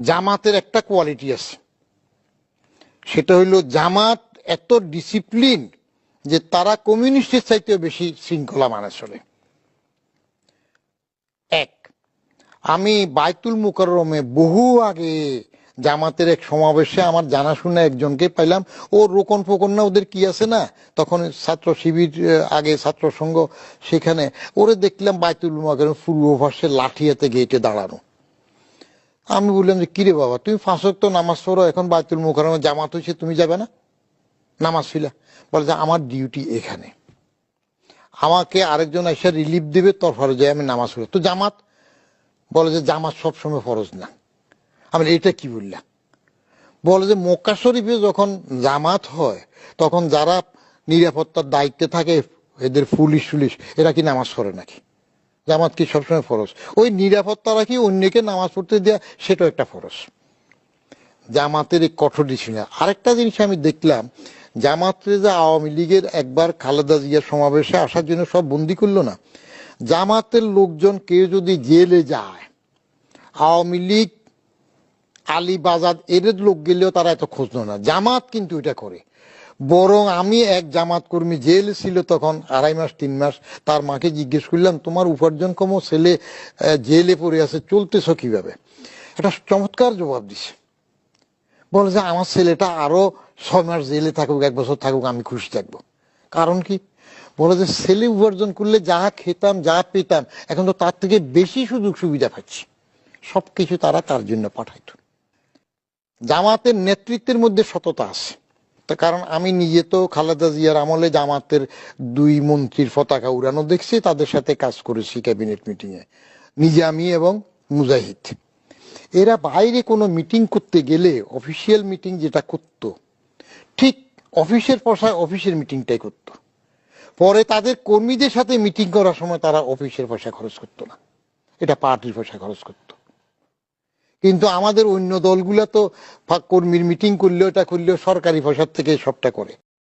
জামাতের একটা কোয়ালিটি আছে, সেটা হইল জামাত এত ডিসিপ্লিন যে তারা কমিউনিস্টের চাইতেও বেশি শৃঙ্খলা মানে চলে। এক, আমি বায়তুল মুকাররমে বহু আগে জামাতের এক সমাবেশে আমার জানাশোনা একজনকে পাইলাম। ও রোকন ফোকন না ওদের কি আছে না, তখন ছাত্র শিবির, আগে ছাত্র সংঘ, সেখানে ওরে দেখলাম বায়তুল মুকাররম পূর্ব পাশে লাঠি হাতে গেটে দাঁড়ানো। আমি বললাম যে কিরে বাবা, তুমি 5 ওয়াক্ত নামাজ পড়ো, এখন বায়তুল মুকাররমে জামাত হয়েছে, তুমি যাবে না নামাজ ফিলা? বলে যে আমার ডিউটি এখানে, আমাকে আরেকজন এসে রিলিফ দেবে, তোর ফরজে আমি নামাজ পড়ি। তো জামাত? বলে যে জামাত সবসময় ফরজ না। আমি এটা কি বললাম? বলে যে মক্কা শরীফে যখন জামাত হয় তখন যারা নিরাপত্তার দায়িত্বে থাকে, এদের পুলিশ টুলিশ, এরা কি নামাজ পড়ে নাকি? জামাত কি সবসময় ফরজ? ওই নিরাপত্তা রাখি অন্যকে নামাজ পড়তে দেওয়া, সেটাও একটা ফরজ। জামাতের এই কঠোর ডিসিপ্লিন। আরেকটা জিনিস আমি দেখলাম, জামাতের যে আওয়ামী লীগের একবার খালেদা জিয়ার সমাবেশে আসার জন্য সব বন্দি করলো না, জামাতের লোকজন কেউ যদি জেলে যায়, আওয়ামী লীগ, আলী বাজাদ এদের লোক গেলেও তারা এত খোঁজ না। জামাত কিন্তু এটা করে। বরং আমি এক জামাত কর্মী জেল ছিল তখন 2.5 মাস 3 মাস, তার মাকে জিজ্ঞেস করলাম তোমার উপার্জন কম, ছেলে জেলে পড়ে আছে, চলতেছ কিভাবে? একটা চমৎকার জবাব দিছে। বলে যে আমার ছেলেটা আরো 6 মাস জেলে থাকুক, 1 বছর থাকুক, আমি খুশি থাকবো। কারণ কি? বলে যে ছেলে উপার্জন করলে যা খেতাম যা পেতাম, এখন তো তার থেকে বেশি সুযোগ সুবিধা পাচ্ছি। সবকিছু তারা তার জন্য পাঠাইতো। জামাতের নেতৃত্বের মধ্যে সততা আছে। কারণ আমি নিজে তো খালেদা জিয়ার আমলে জামাতের 2 মন্ত্রীর পতাকা উড়ানো দেখছি, তাদের সাথে কাজ করেছি ক্যাবিনেট মিটিং এ, নিজে আমি এবং মুজাহিদ। এরা বাইরে কোনো মিটিং করতে গেলে, অফিসিয়াল মিটিং যেটা করত, ঠিক অফিসের পয়সায় অফিসের মিটিংটাই করত। পরে তাদের কর্মীদের সাথে মিটিং করার সময় তারা অফিসের পয়সা খরচ করতো না, এটা পার্টির পয়সা খরচ করত। কিন্তু আমাদের অন্য দলগুলা তো কর্মীর মিটিং করলেও, এটা করলেও সরকারি পয়সার থেকে সবটা করে।